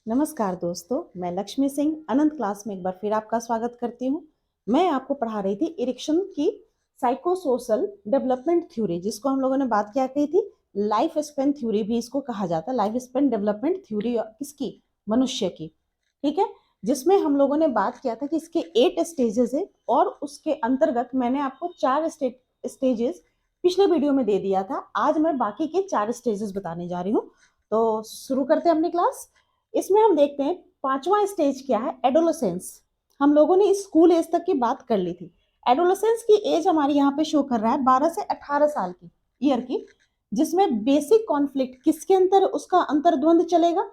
नमस्कार दोस्तों, मैं लक्ष्मी सिंह अनंत क्लास में एक बार फिर आपका स्वागत करती हूँ। मैं आपको पढ़ा रही थी इरिक्शन की साइको सोशल डेवलपमेंट थ्योरी, जिसको हम लोगों ने बात क्या की थी, लाइफ स्पेन थ्योरी भी इसको कहा जाता है। लाइफ स्पेन डेवलपमेंट थ्योरी किसकी? मनुष्य की। ठीक है, जिसमें हम लोगों ने बात किया था कि इसके 8 स्टेजेस है और उसके अंतर्गत मैंने आपको 4 स्टेजेस पिछले वीडियो में दे दिया था। आज मैं बाकी के 4 स्टेजेस बताने जा रही हूँ। तो शुरू करते हैं अपनी क्लास। इसमें हम देखते हैं पांचवा स्टेज क्या है, एडोलेसेंस। हम लोगों ने स्कूल एज तक की बात कर ली थी। एडोलेसेंस की एज हमारी यहाँ पे शो कर रहा है 12 से 18 साल की ईयर की, जिसमें बेसिक कॉन्फ्लिक्ट किसके अंतर उसका अंतर्द्वंद चलेगा,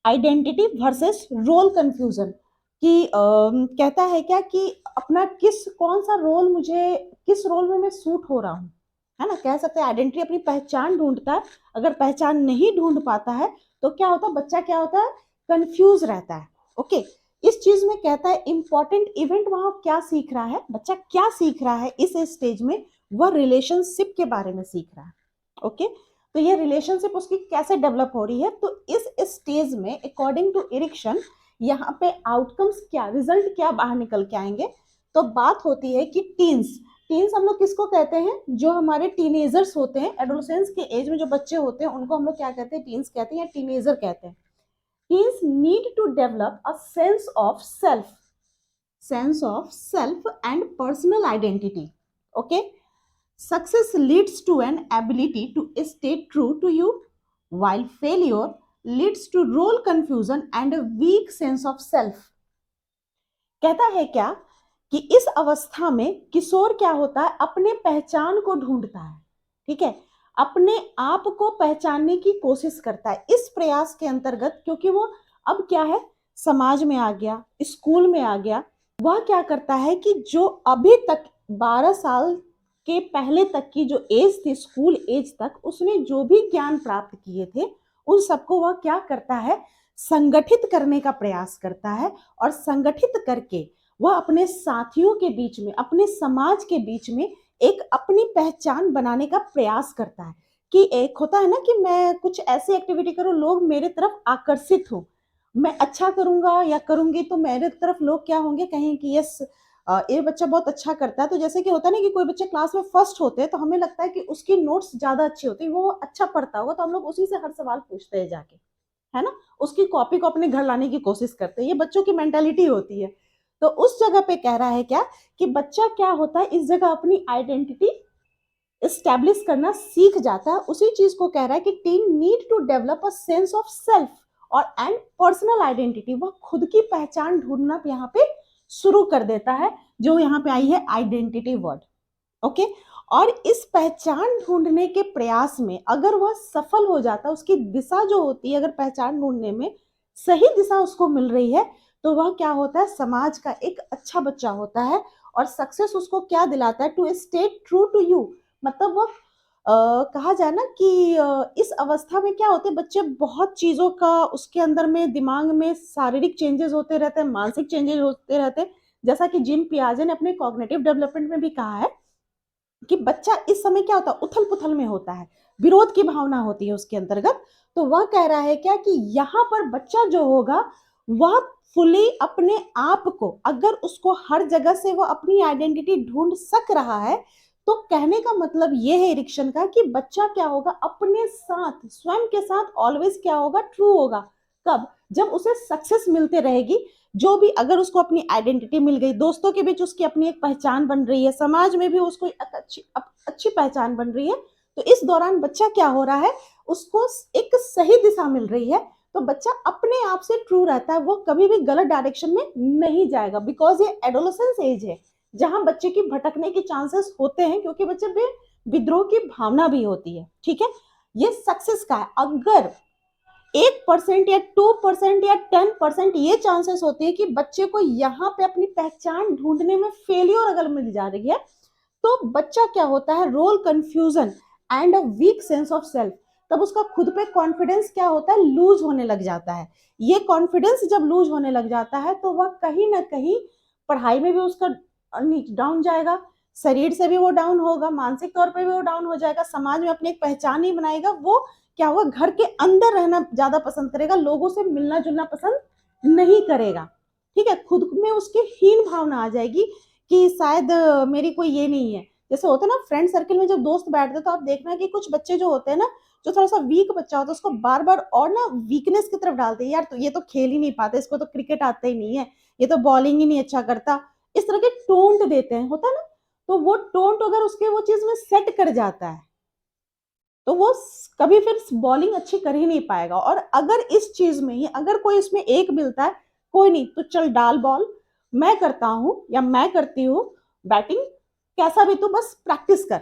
आइडेंटिटी वर्सेस रोल कंफ्यूजन। कि कहता है क्या कि अपना कौन सा रोल मुझे, किस रोल में मैं सूट हो रहा हूँ, है ना। कह सकते हैं आइडेंटिटी अपनी पहचान ढूंढता है। अगर पहचान नहीं ढूंढ पाता है तो क्या होता है, बच्चा क्या होता है, कंफ्यूज रहता है। ओके, इस चीज में कहता है इंपॉर्टेंट इवेंट वहां क्या सीख रहा है, बच्चा क्या सीख रहा है इस स्टेज में, वह रिलेशनशिप के बारे में सीख रहा है। ओके, तो ये रिलेशनशिप उसकी कैसे डेवलप हो रही है, तो इस स्टेज में अकॉर्डिंग टू इरिक्शन यहाँ पे आउटकम्स क्या, रिजल्ट क्या बाहर निकल के आएंगे। तो बात होती है कि टीन्स, टीन्स हम लोग किसको कहते हैं, जो हमारे टीनेजर्स होते हैं, एडोलेसेंस के एज में जो बच्चे होते हैं उनको हम लोग क्या कहते हैं, टीन्स कहते हैं या टीनेजर कहते हैं। Teens need to develop a sense of self and personal identity. Okay, success leads to an ability to stay true to you, while failure leads to role confusion and a weak sense of self। कहता है क्या कि इस अवस्था में किशोर क्या होता है, अपने पहचान को ढूंढता है। ठीक है, अपने आप को पहचानने की कोशिश करता है इस प्रयास के अंतर्गत, क्योंकि वो अब क्या है, समाज में आ गया, स्कूल में आ गया। वह क्या करता है कि जो अभी तक 12 साल के पहले तक की जो एज थी, स्कूल एज तक, उसने जो भी ज्ञान प्राप्त किए थे उन सबको वह क्या करता है, संगठित करने का प्रयास करता है। और संगठित करके वह अपने साथियों के बीच में, अपने समाज के बीच में एक अपनी पहचान बनाने का प्रयास करता है। कि एक होता है ना कि मैं कुछ ऐसी एक्टिविटी करूं, लोग मेरे तरफ आकर्षित हो, मैं अच्छा करूंगा या करूंगी तो मेरे तरफ लोग क्या होंगे, कहें कि यस ये बच्चा बहुत अच्छा करता है। तो जैसे कि होता है ना कि कोई बच्चे क्लास में फर्स्ट होते हैं तो हमें लगता है कि उसकी नोट्स ज्यादा अच्छी होती है, वो अच्छा पढ़ता होगा, तो हम लोग उसी से हर सवाल पूछते हैं जाके, है ना। उसकी कॉपी को अपने घर लाने की कोशिश करते हैं, ये बच्चों की मेंटालिटी होती है। तो उस जगह पे कह रहा है क्या कि बच्चा क्या होता है, इस जगह अपनी आइडेंटिटी स्टैब्लिश करना सीख जाता है। उसी चीज को कह रहा है कि teen need to develop a sense of self और एंड पर्सनल आइडेंटिटी। वह खुद की पहचान ढूंढना यहाँ पे शुरू कर देता है, जो यहाँ पे आई है आइडेंटिटी वर्ड। ओके, और इस पहचान ढूंढने के प्रयास में अगर वह सफल हो जाता है, उसकी दिशा जो होती है, अगर पहचान ढूंढने में सही दिशा उसको मिल रही है, तो वह क्या होता है, समाज का एक अच्छा बच्चा होता है। और सक्सेस उसको क्या दिलाता है, to stay true to you. मतलब वह कहा जाए ना कि इस अवस्था में क्या होते हैं बच्चे, बहुत चीजों का उसके अंदर में, दिमाग में शारीरिक चेंजेस होते रहते हैं, मानसिक चेंजेस होते रहते हैं। जैसा कि जीन पियाजे ने अपने कॉग्निटिव डेवलपमेंट में भी कहा है कि बच्चा इस समय क्या होता है, उथल पुथल में होता है, विरोध की भावना होती है उसके अंतर्गत। तो वह कह रहा है क्या कि यहाँ पर बच्चा जो होगा वह फुली अपने आप को, अगर उसको हर जगह से वो अपनी आइडेंटिटी ढूंढ सक रहा है, तो कहने का मतलब ये है इरिक्शन का कि बच्चा क्या होगा, अपने साथ, स्वयं के साथ ऑलवेज क्या होगा, ट्रू होगा। कब? जब उसे सक्सेस मिलते रहेगी, जो भी, अगर उसको अपनी आइडेंटिटी मिल गई, दोस्तों के बीच उसकी अपनी एक पहचान बन रही है, समाज में भी उसको एक अच्छी पहचान बन रही है, तो इस दौरान बच्चा क्या हो रहा है, उसको एक सही दिशा मिल रही है, तो बच्चा अपने आप से ट्रू रहता है, वो कभी भी गलत डायरेक्शन में नहीं जाएगा। बिकॉज ये एडोलेसेंस एज है जहां बच्चे की भटकने के चांसेस होते हैं, क्योंकि बच्चे में विद्रोह की भावना भी होती है। ठीक है, ये सक्सेस का है। अगर 1% या 2% या 10% ये चांसेस होती है कि बच्चे को यहाँ पे अपनी पहचान ढूंढने में फेलियर अगर मिल जा रही है, तो बच्चा क्या होता है, role confusion and a weak sense of self. तब उसका खुद पे कॉन्फिडेंस क्या होता है, लूज होने लग जाता है। ये कॉन्फिडेंस जब लूज होने लग जाता है तो वह कहीं ना कहीं पढ़ाई में भी उसका डाउन जाएगा, शरीर से भी वो डाउन होगा, मानसिक तौर पे भी वो डाउन हो जाएगा, समाज में अपनी एक पहचान नहीं बनाएगा, वो क्या हुआ, घर के अंदर रहना ज्यादा पसंद करेगा, लोगों से मिलना जुलना पसंद नहीं करेगा। ठीक है, खुद में उसकी हीन भावना आ जाएगी कि शायद मेरी कोई ये नहीं है। जैसे होता है ना फ्रेंड सर्कल में जब दोस्त बैठते तो आप देखना कि कुछ बच्चे जो होते हैं ना, जो थोड़ा सा वीक बच्चा होता है उसको बार बार और ना वीकनेस की तरफ डालते हैं, यार तो ये तो खेल ही नहीं पाते, इसको तो क्रिकेट आता ही नहीं है, ये तो बॉलिंग ही नहीं अच्छा करता, इस तरह के टोंट देते हैं, होता है ना। तो वो टोंट अगर उसके वो चीज में सेट कर जाता है तो वो कभी फिर बॉलिंग अच्छी कर ही नहीं पाएगा। और अगर इस चीज में ही अगर कोई इसमें एक मिलता है, कोई नहीं तो चल डाल बॉल, मैं करता हूं या मैं करती हूँ बैटिंग, कैसा भी तू बस प्रैक्टिस कर,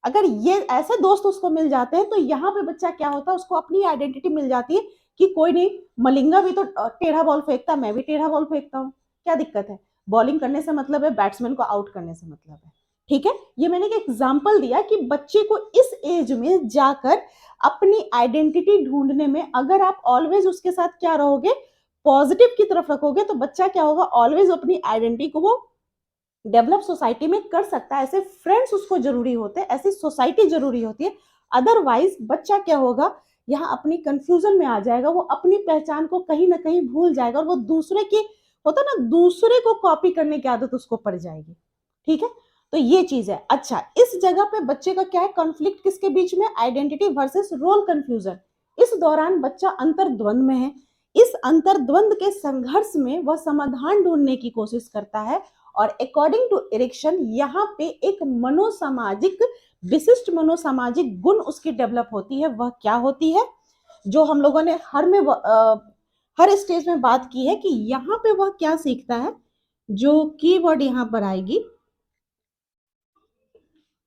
अगर ये ऐसे दोस्त उसको मिल जाते हैं तो यहाँ पे बच्चा क्या होता है, उसको अपनी आइडेंटिटी मिल जाती है कि कोई नहीं, मलिंगा भी तो टेढ़ा बॉल फेंकता, मैं भी टेढ़ा बॉल फेंकता हूँ, क्या दिक्कत है, बॉलिंग करने से मतलब है, बैट्समैन को आउट करने से मतलब है। ठीक है, ये मैंने एक एग्जाम्पल दिया कि बच्चे को इस एज में जाकर अपनी आइडेंटिटी ढूंढने में अगर आप ऑलवेज उसके साथ क्या रहोगे, पॉजिटिव की तरफ रखोगे, तो बच्चा क्या होगा, ऑलवेज अपनी आइडेंटिटी को वो डेवलप सोसाइटी में कर सकता है। ऐसे फ्रेंड्स उसको जरूरी होते हैं, ऐसी सोसाइटी जरूरी होती है, अदरवाइज बच्चा क्या होगा, यहाँ अपनी कंफ्यूजन में आ जाएगा, वो अपनी पहचान को कहीं ना कहीं भूल जाएगा और वो दूसरे की, होता ना, दूसरे को कॉपी करने की आदत उसको पड़ जाएगी। ठीक है, तो ये चीज है। अच्छा, इस जगह पे बच्चे का क्या है, कॉन्फ्लिक्ट किसके बीच में, आइडेंटिटी वर्सेस रोल कंफ्यूजन। इस दौरान बच्चा अंतर्द्वंद में है, इस अंतर्द्वंद के संघर्ष में वह समाधान ढूंढने की कोशिश करता है। और अकॉर्डिंग टू इरिक्शन यहाँ पे एक मनोसामाजिक, विशिष्ट मनोसामाजिक गुण उसकी डेवलप होती है। वह क्या होती है, जो हम लोगों ने हर स्टेज में बात की है कि यहाँ पे वह क्या सीखता है, जो कीवर्ड यहाँ पर आएगी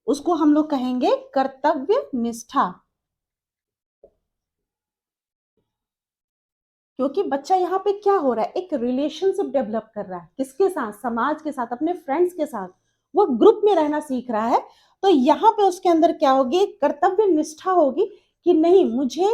उसको हम लोग कहेंगे कर्तव्य निष्ठा। क्योंकि बच्चा यहाँ पे क्या हो रहा है, एक रिलेशनशिप डेवलप कर रहा है, किसके साथ, समाज के साथ, अपने फ्रेंड्स के साथ, वो ग्रुप में रहना सीख रहा है। तो यहाँ पे उसके अंदर क्या होगी, कर्तव्य निष्ठा होगी कि नहीं, मुझे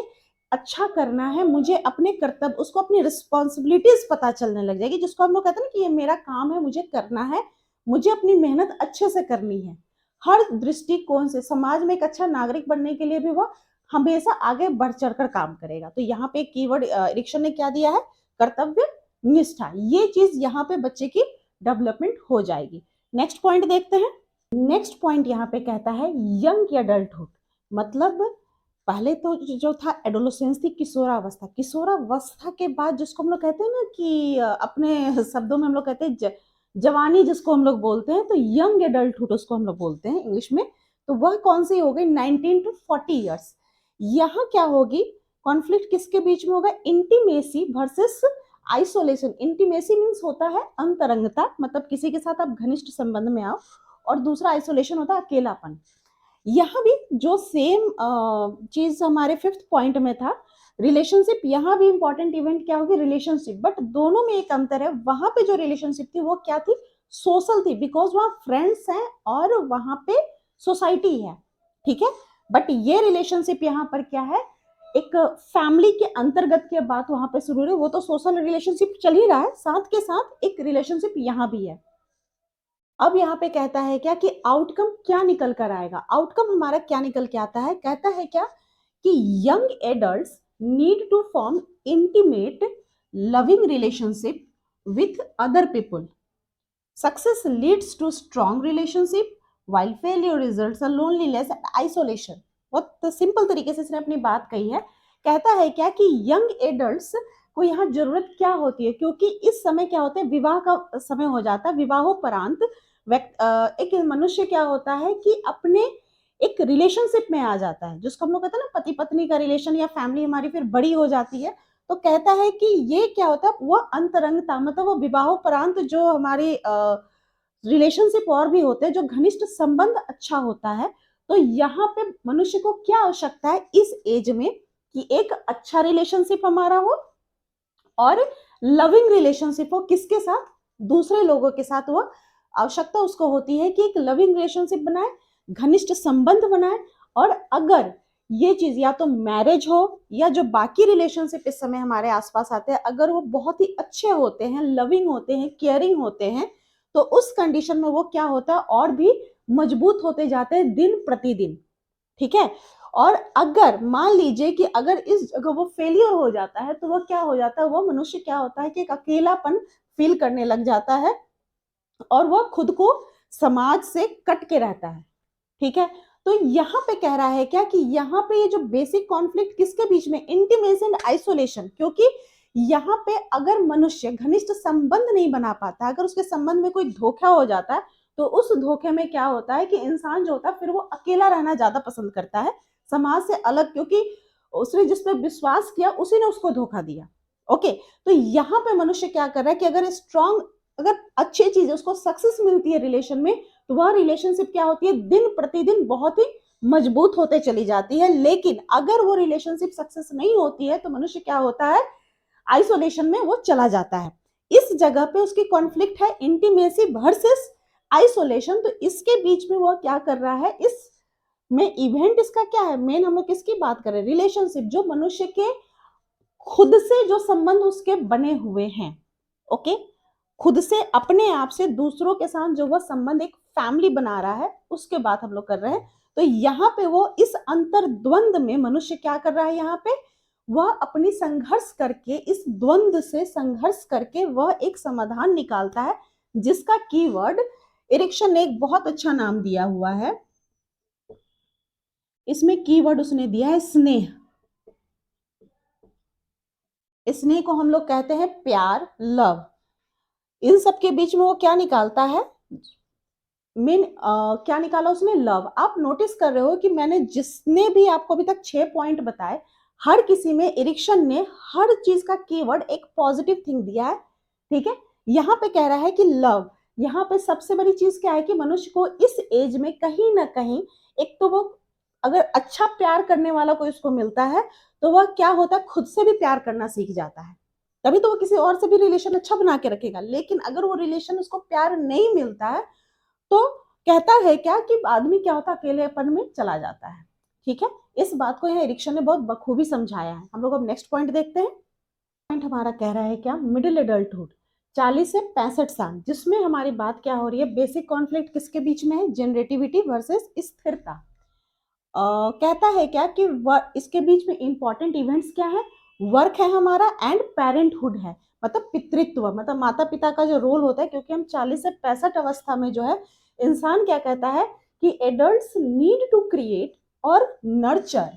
अच्छा करना है, मुझे अपने कर्तव्य, उसको अपनी रिस्पॉन्सिबिलिटीज पता चलने लग जाएगी, जिसको हम लोग कहते हैं ना कि ये मेरा काम है, मुझे करना है, मुझे अपनी मेहनत अच्छे से करनी है। हर दृष्टिकोण से समाज में एक अच्छा नागरिक बनने के लिए भी वह हमेशा आगे बढ़ चढ़कर काम करेगा। तो यहाँ पे कीवर्ड इरिक्शन ने क्या दिया है, कर्तव्य निष्ठा। ये चीज यहाँ पे बच्चे की डेवलपमेंट हो जाएगी। नेक्स्ट पॉइंट देखते हैं। नेक्स्ट पॉइंट यहाँ पे कहता है यंग एडल्टहुड, मतलब पहले तो जो था एडोलेसेंस थी, किशोरावस्था, किशोरावस्था के बाद जिसको हम लोग कहते हैं ना कि अपने शब्दों में हम लोग कहते हैं जवानी, जिसको हम लोग बोलते हैं, तो यंग एडल्टहुड उसको हम लोग बोलते हैं इंग्लिश में। तो वह कौन सी हो गई, 19 to 40 ईयर्स। यहाँ क्या होगी, कॉन्फ्लिक्ट किसके बीच में होगा, intimacy versus isolation. Intimacy means होता है अंतरंगता, मतलब किसी के साथ आप घनिष्ठ संबंध में आओ, और दूसरा आइसोलेशन होता है अकेलापन। यहाँ भी जो सेम चीज हमारे फिफ्थ पॉइंट में था, रिलेशनशिप, यहाँ भी इंपॉर्टेंट इवेंट क्या होगी, रिलेशनशिप, बट दोनों में एक अंतर है। वहां पे जो रिलेशनशिप थी वो क्या थी, सोशल थी, बिकॉज वहां फ्रेंड्स हैं और वहां पे सोसाइटी है। ठीक है, बट ये रिलेशनशिप यहाँ पर क्या है, एक फैमिली के अंतर्गत के बात वहां पे शुरू हुई, वो तो सोशल रिलेशनशिप चल ही रहा है, साथ के साथ एक रिलेशनशिप यहाँ भी है। अब यहाँ पे कहता है क्या कि आउटकम क्या निकल कर आएगा, आउटकम हमारा क्या निकल के आता है, कहता है क्या कि young adults need to form intimate loving relationship with other people. Success leads to strong relationship while failure results are loneliness and isolation। बहुत सिंपल तरीके से इसने अपनी बात कही है। कहता है क्या कि यंग एडल्ट्स को यहाँ जरूरत क्या होती है, क्योंकि इस समय क्या होता है, विवाह का समय हो जाता है, विवाहोपरांत एक मनुष्य क्या होता है कि अपने एक रिलेशनशिप में आ जाता है, जिसको हम लोग कहते हैं ना पति पत्नी का रिलेशन, या फैमिली हमारी फिर बड़ी हो जाती है। तो कहता है कि ये क्या होता है, वो अंतरंगता, मतलब वो विवाहोपरांत जो हमारी रिलेशनशिप और भी होते हैं, जो घनिष्ठ संबंध अच्छा होता है। तो यहाँ पे मनुष्य को क्या आवश्यकता है इस एज में, कि एक अच्छा रिलेशनशिप हमारा हो और लविंग रिलेशनशिप हो, किसके साथ, दूसरे लोगों के साथ। वो आवश्यकता उसको होती है कि एक लविंग रिलेशनशिप बनाए, घनिष्ठ संबंध बनाए। और अगर ये चीज या तो मैरिज हो या जो बाकी रिलेशनशिप इस समय हमारे आसपास आते हैं, अगर वो बहुत ही अच्छे होते हैं, लविंग होते हैं, केयरिंग होते हैं, तो उस कंडीशन में वो क्या होता है, और भी मजबूत होते जाते हैं दिन प्रतिदिन। ठीक है, और अगर मान लीजिए कि अगर इस जगह वो फेलियर हो जाता है तो वह क्या हो जाता है, वो मनुष्य क्या होता है कि एक अकेलापन फील करने लग जाता है और वह खुद को समाज से कट के रहता है। ठीक है, तो यहाँ पे कह रहा है क्या कि यहाँ पे ये जो बेसिक कॉन्फ्लिक्ट किसके बीच में, इंटीमेसी एंड आइसोलेशन, क्योंकि यहाँ पे अगर मनुष्य घनिष्ठ संबंध नहीं बना पाता, अगर उसके संबंध में कोई धोखा हो जाता है तो उस धोखे में क्या होता है कि इंसान जो होता है फिर वो अकेला रहना ज्यादा पसंद करता है, समाज से अलग, क्योंकि उसने जिस पे विश्वास किया उसी ने उसको धोखा दिया। ओके, तो यहाँ पे मनुष्य क्या कर रहा है कि अगर स्ट्रॉन्ग, अगर अच्छी चीज उसको सक्सेस मिलती है रिलेशन में, तो वह रिलेशनशिप क्या होती है, दिन प्रतिदिन बहुत ही मजबूत होते चली जाती है। लेकिन अगर वो रिलेशनशिप सक्सेस नहीं होती है तो मनुष्य क्या होता है, आइसोलेशन में वो चला जाता है। इस जगह पे उसकी कॉन्फ्लिक्ट है इंटीमेसी वर्सेस आइसोलेशन, तो इसके बीच में वो क्या कर रहा है, इस में इवेंट इसका क्या है, मेन हम लोग किसकी बात कर रहे हैं, रिलेशनशिप, जो मनुष्य के खुद से जो संबंध उसके बने हुए हैं। ओके, खुद से अपने आप से दूसरों के साथ जो वह संबंध एक फैमिली बना रहा है उसके बात हम लोग कर रहे हैं। तो यहाँ पे वो इस अंतर द्वंद में मनुष्य क्या कर रहा है, यहाँ पे वह अपनी संघर्ष करके, इस द्वंद से संघर्ष करके वह एक समाधान निकालता है, जिसका कीवर्ड एरिक्सन ने एक बहुत अच्छा नाम दिया हुआ है, इसमें कीवर्ड उसने दिया है स्नेह। स्नेह को हम लोग कहते हैं प्यार, लव। इन सब के बीच में वो क्या निकालता है, मेन क्या निकाला उसने, लव। आप नोटिस कर रहे हो कि मैंने जिसने भी आपको अभी तक 6 पॉइंट बताए, हर किसी में एरिक्सन ने हर चीज का कीवर्ड एक पॉजिटिव थिंग दिया है। ठीक है, यहाँ पे कह रहा है कि लव, यहाँ पे सबसे बड़ी चीज क्या है कि मनुष्य को इस एज में कहीं ना कहीं, एक तो वो अगर अच्छा प्यार करने वाला कोई उसको मिलता है तो वह क्या होता है, खुद से भी प्यार करना सीख जाता है, तभी तो वो किसी और से भी रिलेशन अच्छा बना के रखेगा। लेकिन अगर वो रिलेशन उसको प्यार नहीं मिलता है तो कहता है क्या कि आदमी क्या होता है, अकेलेपन में चला जाता है। ठीक है, इस बात को यहाँ एरिक्सन ने बहुत बखूबी समझाया है। हम लोग अब नेक्स्ट पॉइंट देखते हैं। पॉइंट हमारा कह रहा है क्या, मिडिल एडल्टहुड, 40 से 65 साल, जिसमें हमारी बात क्या हो रही है, बेसिक कॉन्फ्लिक्ट किसके बीच में है, जनरेटिविटी वर्सेस स्थिरता। कहता है क्या कि इसके बीच में इंपॉर्टेंट इवेंट्स क्या है, वर्क है हमारा एंड पेरेंटहुड है, मतलब पितृत्व, मतलब माता पिता का जो रोल होता है, क्योंकि हम 40 से 65 अवस्था में जो है इंसान क्या कहता है कि एडल्ट्स नीड टू क्रिएट और nurture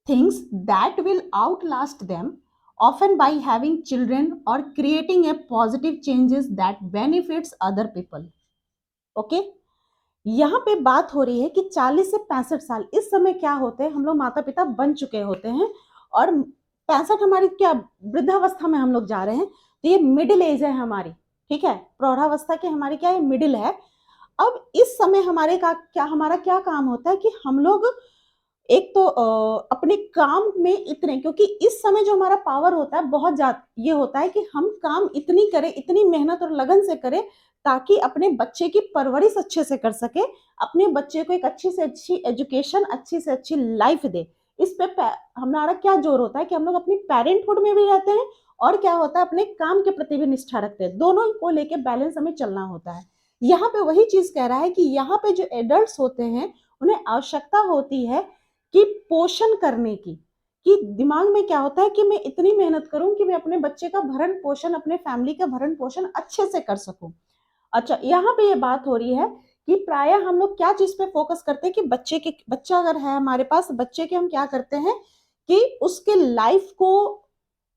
things that will outlast them, often by having children or creating a positive changes that benefits other people. Okay, यहाँ पे बात हो रही है कि 40 से 65 साल, इस समय क्या होते हैं, हम लोग माता पिता बन चुके होते हैं और 65 हमारी क्या वृद्धावस्था में हम लोग जा रहे हैं, तो ये मिडिल एज है हमारी। ठीक है, प्रौढ़ावस्था की हमारी क्या है, मिडिल है। अब इस समय हमारे का क्या, हमारा क्या काम होता है कि हम लोग एक तो अपने काम में इतने, क्योंकि इस समय जो हमारा पावर होता है बहुत ज्यादा, ये होता है कि हम काम इतनी करें, इतनी मेहनत और लगन से करें ताकि अपने बच्चे की परवरिश अच्छे से कर सके, अपने बच्चे को एक अच्छी से अच्छी एजुकेशन, अच्छी से अच्छी लाइफ दे। इस पे हमारा क्या जोर होता है कि हम लोग अपनी पेरेंटहुड में भी रहते हैं और क्या होता है, अपने काम के प्रति भी निष्ठा रखते हैं, दोनों को लेके बैलेंस हमें चलना होता है। यहाँ पे वही चीज कह रहा है कि यहाँ पे जो एडल्ट होते हैं उन्हें आवश्यकता होती है कि पोषण करने की, कि दिमाग में क्या होता है कि मैं इतनी मेहनत करूं कि मैं अपने बच्चे का भरण पोषण, अपने फैमिली का भरण पोषण अच्छे से कर सकूं। अच्छा, यहाँ पे ये बात हो रही है कि प्राय हम लोग क्या चीज पे फोकस करते हैं कि बच्चा अगर है हमारे पास, बच्चे के हम क्या करते हैं कि उसके लाइफ को,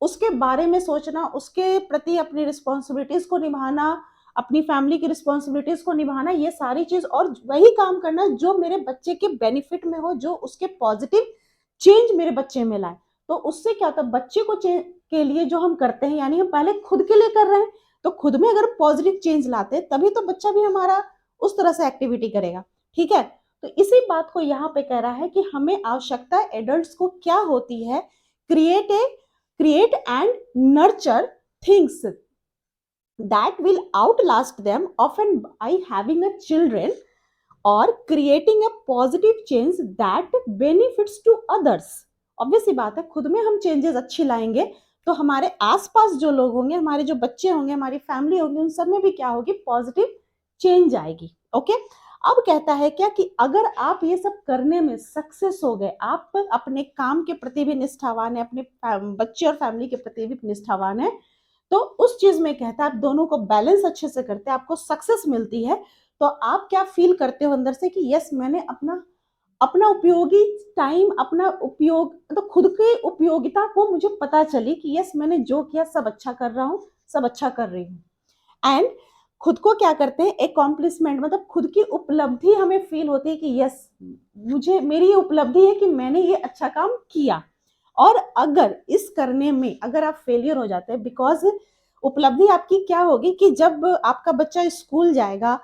उसके बारे में सोचना, उसके प्रति अपनी रिस्पॉन्सिबिलिटीज को निभाना, अपनी फैमिली की रिस्पॉन्सिबिलिटीज को निभाना, ये सारी चीज और वही काम करना जो मेरे बच्चे के बेनिफिट में हो, जो उसके पॉजिटिव चेंज मेरे बच्चे में लाए। तो उससे क्या होता है, बच्चे को के लिए जो हम करते हैं, यानी हम पहले खुद के लिए कर रहे हैं, तो खुद में अगर पॉजिटिव चेंज लाते हैं तभी तो बच्चा भी हमारा उस तरह से एक्टिविटी करेगा। ठीक है, तो इसी बात को यहाँ पे कह रहा है कि हमें आवश्यकता एडल्ट्स को क्या होती है, create and nurture things that will outlast them, often by having a children or creating a positive change that benefits to others। Obvious सी बात है, खुद में हम चेंजेस अच्छी लाएंगे तो हमारे आसपास जो लोग होंगे, हमारे जो बच्चे होंगे, हमारी फैमिली होगी, उन सब में भी क्या होगी, पॉजिटिव चेंज आएगी। ओके, अब कहता है क्या कि अगर आप ये सब करने में सक्सेस हो गए, आप अपने काम के प्रति भी निष्ठावान है, अपने बच्चे और फैमिली के प्रति भी निष्ठावान है, तो उस चीज में कहता है आप दोनों को बैलेंस अच्छे से करते हैं, आपको सक्सेस मिलती है, तो आप क्या फील करते हो अंदर से कि यस मैंने अपना अपना उपयोगी टाइम, अपना उपयोग तो खुद की उपयोगिता को मुझे पता चली कि यस मैंने जो किया सब अच्छा कर रहा हूँ, सब अच्छा कर रही हूँ। एंड खुद को क्या करते हैं, एकम्प्लिशमेंट मतलब खुद की उपलब्धि हमें फील होती है कि यस मुझे मेरी ये उपलब्धि है कि मैंने ये अच्छा काम किया। और अगर इस करने में अगर आप फेलियर हो जाते हैं, बिकॉज उपलब्धि आपकी क्या होगी कि जब आपका बच्चा स्कूल जाएगा,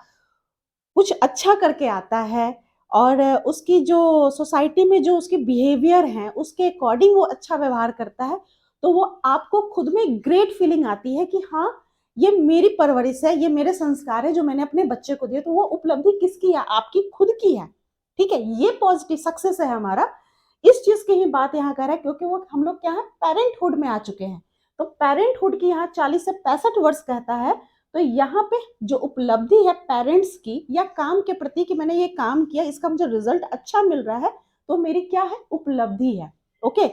कुछ अच्छा करके आता है और उसकी जो सोसाइटी में जो उसके बिहेवियर हैं उसके अकॉर्डिंग वो अच्छा व्यवहार करता है, तो वो आपको खुद में ग्रेट फीलिंग आती है कि हाँ ये मेरी परवरिश है, ये मेरे संस्कार है जो मैंने अपने बच्चे को दिए। तो वो उपलब्धि किसकी है, आपकी खुद की है। ठीक है, ये पॉजिटिव सक्सेस है हमारा। इस चीज की ही बात यहाँ कर रहा है क्योंकि वो हम लोग क्या है, पेरेंटहुड में आ चुके हैं। तो पेरेंटहुड की यहाँ 40 से 65 वर्ष कहता है। तो यहाँ पे जो उपलब्धि है पेरेंट्स की या काम के प्रति कि मैंने ये काम किया, इसका मुझे रिजल्ट अच्छा मिल रहा है, तो मेरी क्या है, उपलब्धि है। ओके।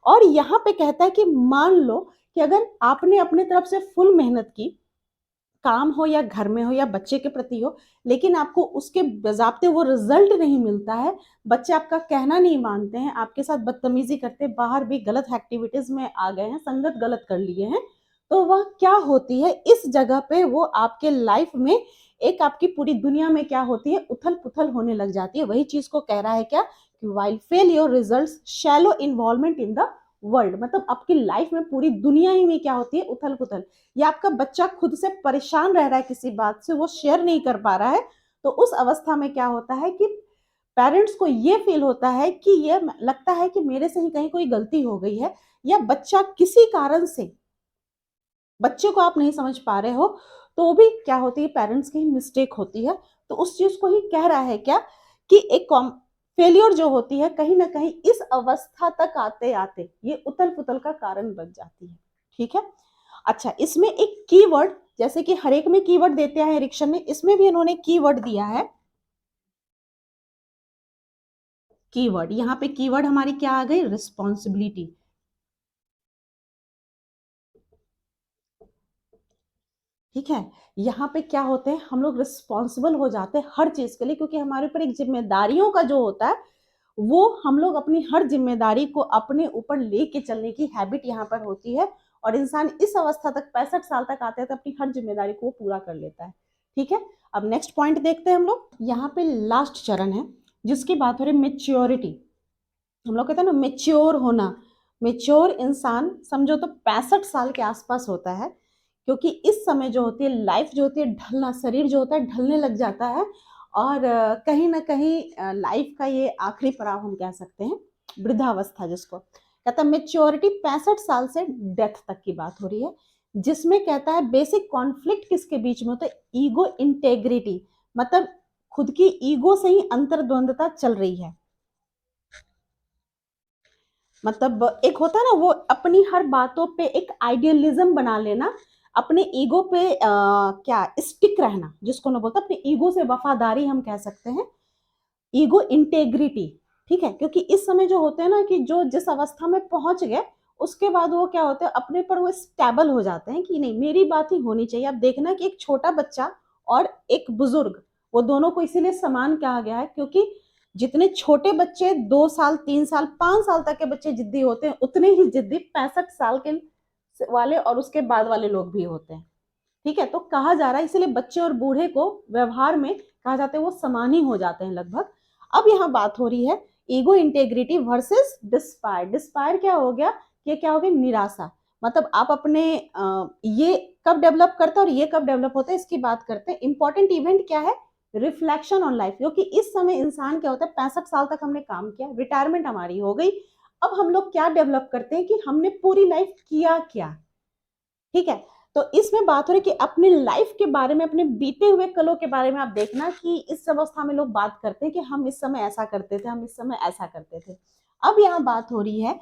और यहाँ पे कहता है कि मान लो कि अगर आपने अपने तरफ से फुल मेहनत की, काम हो या घर में हो या बच्चे के प्रति हो, लेकिन आपको उसके बजाते वो रिजल्ट नहीं मिलता है, बच्चे आपका कहना नहीं मानते हैं, आपके साथ बदतमीजी करते, बाहर भी गलत एक्टिविटीज में आ गए हैं, संगत गलत कर लिए हैं, तो वह क्या होती है, इस जगह पे वो आपके लाइफ में एक आपकी पूरी दुनिया में क्या होती है, उथल पुथल होने लग जाती है। वही चीज को कह रहा है क्या कि while fail your result shallow involvement in the world, मतलब आपकी लाइफ में पूरी दुनिया ही में क्या होती है, उथल पुथल। या आपका बच्चा खुद से परेशान रह रहा है किसी बात से, वो शेयर नहीं कर पा रहा है, तो उस अवस्था में क्या होता है कि पेरेंट्स को ये फील होता है कि ये लगता है कि मेरे से ही कहीं कोई गलती हो गई है, या बच्चा किसी कारण से, बच्चे को आप नहीं समझ पा रहे हो, तो भी क्या होती है, पेरेंट्स की ही मिस्टेक होती है। तो उस चीज को ही कह रहा है क्या कि एक फेलियर जो होती है कहीं ना कहीं इस अवस्था तक आते आते ये उथल पुथल का कारण बन जाती है। ठीक है। अच्छा, इसमें एक कीवर्ड, जैसे कि हर एक में कीवर्ड देते हैं एरिक्सन ने, इसमें भी इन्होंने कीवर्ड दिया है। कीवर्ड, यहाँ पे कीवर्ड हमारी क्या आ गई, रिस्पॉन्सिबिलिटी। ठीक है, यहाँ पे क्या होते हैं, हम लोग रिस्पॉन्सिबल हो जाते हैं हर चीज के लिए, क्योंकि हमारे ऊपर एक जिम्मेदारियों का जो होता है, वो हम लोग अपनी हर जिम्मेदारी को अपने ऊपर लेके चलने की हैबिट यहाँ पर होती है। और इंसान इस अवस्था तक 65 साल तक आते हैं तो अपनी हर जिम्मेदारी को पूरा कर लेता है। ठीक है। अब नेक्स्ट पॉइंट देखते हैं हम लोग, यहाँ पे लास्ट चरण है जिसकी बात हो रही है मेच्योरिटी। हम लोग कहते हैं ना मेच्योर होना, मेच्योर इंसान समझो तो 65 साल के आसपास होता है, क्योंकि इस समय जो होती है लाइफ जो होती है ढलना, शरीर जो होता है ढलने लग जाता है। और कहीं ना कहीं लाइफ का ये आखिरी पड़ाव हम कह सकते हैं, वृद्धावस्था जिसको कहता है। मेच्योरिटी 65 साल से डेथ तक की बात हो रही है, जिसमें कहता है बेसिक कॉन्फ्लिक्ट किसके बीच में होता है, ईगो इंटेग्रिटी, मतलब खुद की ईगो से ही अंतर्द्वंदता चल रही है। मतलब एक होता है ना वो अपनी हर बातों पे एक आइडियलिज्म बना लेना, अपने ईगो पे क्या स्टिक रहना, जिसको ना बोलते अपने ईगो से वफादारी हम कह सकते हैं, ईगो इंटेग्रिटी। ठीक है, क्योंकि इस समय जो होते हैं ना कि जो जिस अवस्था में पहुंच गए उसके बाद वो क्या होते हैं, अपने पर वो स्टेबल हो जाते हैं कि नहीं मेरी बात ही होनी चाहिए। अब देखना कि एक छोटा बच्चा और एक बुजुर्ग, वो दोनों को इसीलिए समान कहा गया है क्योंकि जितने छोटे बच्चे 2 साल 3 साल 5 साल तक के बच्चे जिद्दी होते हैं, उतने ही जिद्दी 65 साल के वाले और उसके बाद वाले लोग भी होते हैं। ठीक है, तो कहा जा रहा है इसलिए बच्चे और बूढ़े को व्यवहार में कहा जाता है वो समान ही हो जाते हैं लगभग। अब यहाँ बात हो रही है ईगो इंटेग्रिटी वर्सेस डिस्पायर। डिस्पायर क्या हो गया, ये क्या हो गया, निराशा। मतलब आप अपने ये कब डेवलप करते हैं और ये कब डेवलप होता है इसकी बात करते हैं। इंपॉर्टेंट इवेंट क्या है, रिफ्लेक्शन ऑन लाइफ, क्योंकि इस समय इंसान क्या होता है 65 साल तक हमने काम किया, रिटायरमेंट हमारी हो गई, अब हम लोग क्या डेवलप करते हैं कि हमने पूरी लाइफ किया क्या। ठीक है, तो इसमें बात हो रही कि अपने लाइफ के बारे में, अपने बीते हुए कलों के बारे में आप देखना कि इस अवस्था में लोग बात करते हैं कि हम इस समय ऐसा करते थे, हम इस समय ऐसा करते थे। अब यहाँ बात हो रही है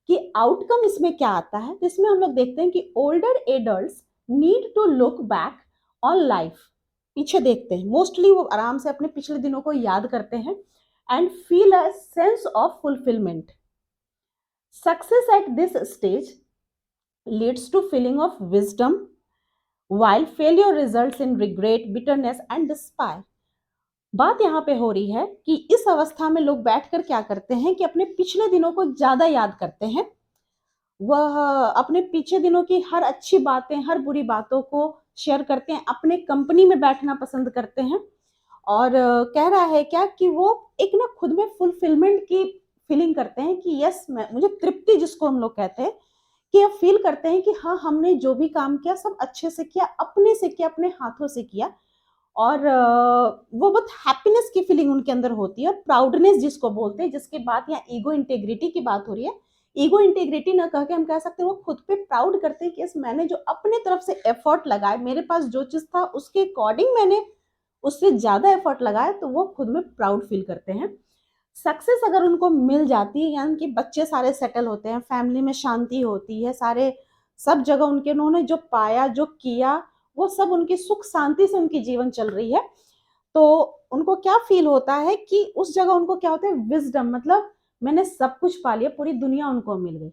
कि आउटकम इसमें क्या आता है, तो इसमें हम लोग देखते हैं कि older adults need to look back on life पीछे देखते हैं, मोस्टली वो आराम से अपने पिछले दिनों को याद करते हैं and feel a sense of fulfilment. Success at this stage leads to feeling of wisdom, while failure results in regret, bitterness and despair. बात यहाँ पे हो रही है कि इस अवस्था में लोग बैठकर क्या करते हैं कि अपने पिछले दिनों को ज्यादा याद करते हैं। वह अपने पीछे दिनों की हर अच्छी बातें, हर बुरी बातों को शेयर करते हैं, अपने कंपनी में बैठना पसंद करते हैं और कह रहा है क्या कि वो एक ना खुद में फुलफिलमेंट की फीलिंग करते हैं कि यस, मैं मुझे तृप्ति जिसको हम लोग कहते हैं कि अब फील करते हैं कि हाँ, हमने जो भी काम किया सब अच्छे से किया, अपने से किया, अपने हाथों से किया और वो बहुत हैप्पीनेस की फीलिंग उनके अंदर होती है और प्राउडनेस जिसको बोलते हैं, जिसके बाद यहाँ ईगो इंटेग्रिटी की बात हो रही है। ईगो इंटेग्रिटी ना कह के हम कह सकते हैं वो खुद पे प्राउड करते हैं कि यस, मैंने जो अपने तरफ से एफर्ट लगाए, मेरे पास जो चीज था उसके अकॉर्डिंग मैंने उससे ज्यादा एफर्ट लगाया, तो वो खुद में प्राउड फील करते हैं। सक्सेस अगर उनको मिल जाती है, यानी कि बच्चे सारे सेटल होते हैं, फैमिली में शांति होती है, सारे सब जगह उनके उन्होंने जो पाया, जो किया, वो सब उनकी सुख शांति से उनकी जीवन चल रही है, तो उनको क्या फील होता है कि उस जगह उनको क्या होता है, विजडम, मतलब मैंने सब कुछ पा लिया, पूरी दुनिया उनको मिल गई।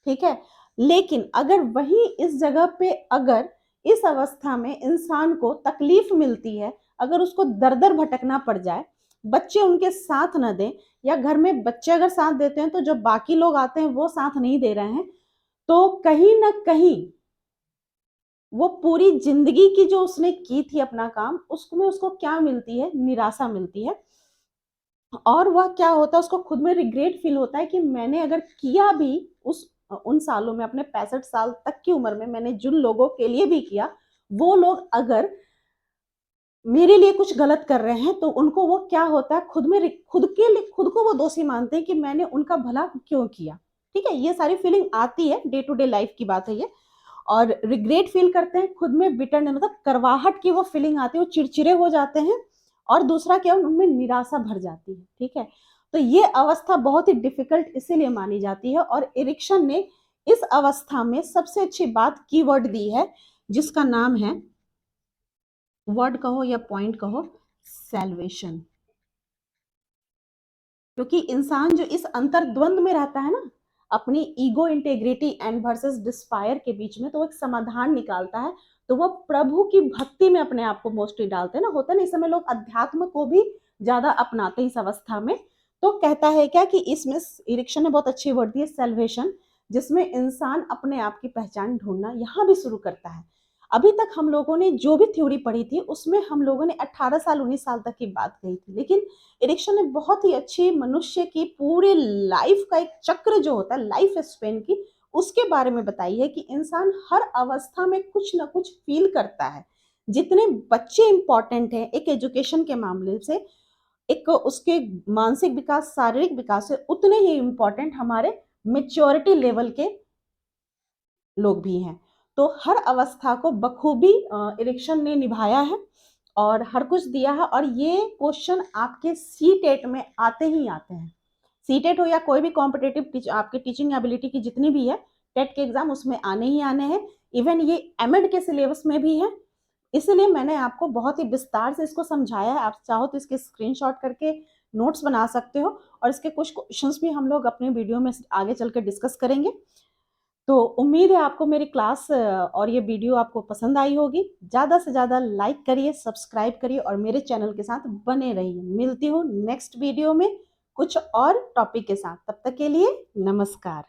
ठीक है, लेकिन अगर वही इस जगह पे अगर इस अवस्था में इंसान को तकलीफ मिलती है, अगर उसको दर दर भटकना पड़ जाए, बच्चे उनके साथ न दें, या घर में बच्चे अगर साथ देते हैं तो जो बाकी लोग आते हैं वो साथ नहीं दे रहे हैं, तो कहीं ना कहीं वो पूरी जिंदगी की जो उसने की थी अपना काम, उसमें उसको क्या मिलती है, निराशा मिलती है। और वह क्या होता है, उसको खुद में रिग्रेट फील होता है कि मैंने अगर किया भी उस उन सालों में, अपने 65 साल तक की उम्र में मैंने जिन लोगों के लिए भी किया, वो लोग अगर मेरे लिए कुछ गलत कर रहे हैं, तो उनको वो क्या होता है, खुद में खुद के लिए खुद को वो दोषी मानते हैं कि मैंने उनका भला क्यों किया। ठीक है, ये सारी फीलिंग आती है, डे टू डे लाइफ की बात है ये। और रिग्रेट फील करते हैं, खुद में बिटरनेस मतलब करवाहट की वो फीलिंग आती है, वो चिड़चिड़े हो जाते हैं। और दूसरा क्या, उनमें निराशा भर जाती है। ठीक है, तो ये अवस्था बहुत ही डिफिकल्ट इसीलिए मानी जाती है, और एरिक्सन ने इस अवस्था में सबसे अच्छी बात कीवर्ड दी है, जिसका नाम है, वर्ड कहो या पॉइंट कहो, सैल्वेशन। क्योंकि इंसान जो इस अंतर्द्वंद में रहता है ना, अपनी ईगो इंटेग्रिटी एंड वर्सेस डिस्पायर के बीच में, तो वो एक समाधान निकालता है, तो वो प्रभु की भक्ति में अपने आप को मोस्टली डालते हैं ना। होता है ना, इस समय लोग अध्यात्म को भी ज्यादा अपनाते हैं इस अवस्था में। तो कहता है क्या कि इसमें इरिक्शन ने बहुत अच्छी वर्ड दी है, सेल्वेशन, जिसमें इंसान अपने आप की पहचान ढूंढना यहाँ भी शुरू करता है। अभी तक हम लोगों ने जो भी थ्योरी पढ़ी थी उसमें हम लोगों ने 18 साल 19 साल तक की बात कही थी, लेकिन एरिक्सन ने बहुत ही अच्छी मनुष्य की पूरे लाइफ का एक चक्र जो होता है, लाइफ स्पेन की, उसके बारे में बताई है कि इंसान हर अवस्था में कुछ ना कुछ फील करता है। जितने बच्चे इंपॉर्टेंट हैं एक एजुकेशन के मामले से, एक उसके मानसिक विकास, शारीरिक विकास से, उतने ही इंपॉर्टेंट हमारे मेच्योरिटी लेवल के लोग भी हैं। तो हर अवस्था को बखूबी इरिक्शन ने निभाया है और हर कुछ दिया है। और ये क्वेश्चन आपके सी टेट में आते ही आते हैं। सी टेट हो या कोई भी कॉम्पिटेटिव आपकी टीचिंग एबिलिटी की जितनी भी है, टेट के एग्जाम उसमें आने ही आने हैं। इवन ये एमएड के सिलेबस में भी है, इसलिए मैंने आपको बहुत ही विस्तार से इसको समझाया है। आप चाहो तो इसके स्क्रीनशॉट करके नोट्स बना सकते हो, और इसके कुछ क्वेश्चंस भी हम लोग अपने वीडियो में आगे चल के डिस्कस करेंगे। तो उम्मीद है आपको मेरी क्लास और ये वीडियो आपको पसंद आई होगी। ज़्यादा से ज़्यादा लाइक करिए, सब्सक्राइब करिए और मेरे चैनल के साथ बने रहिए। मिलती हूँ नेक्स्ट वीडियो में कुछ और टॉपिक के साथ। तब तक के लिए नमस्कार।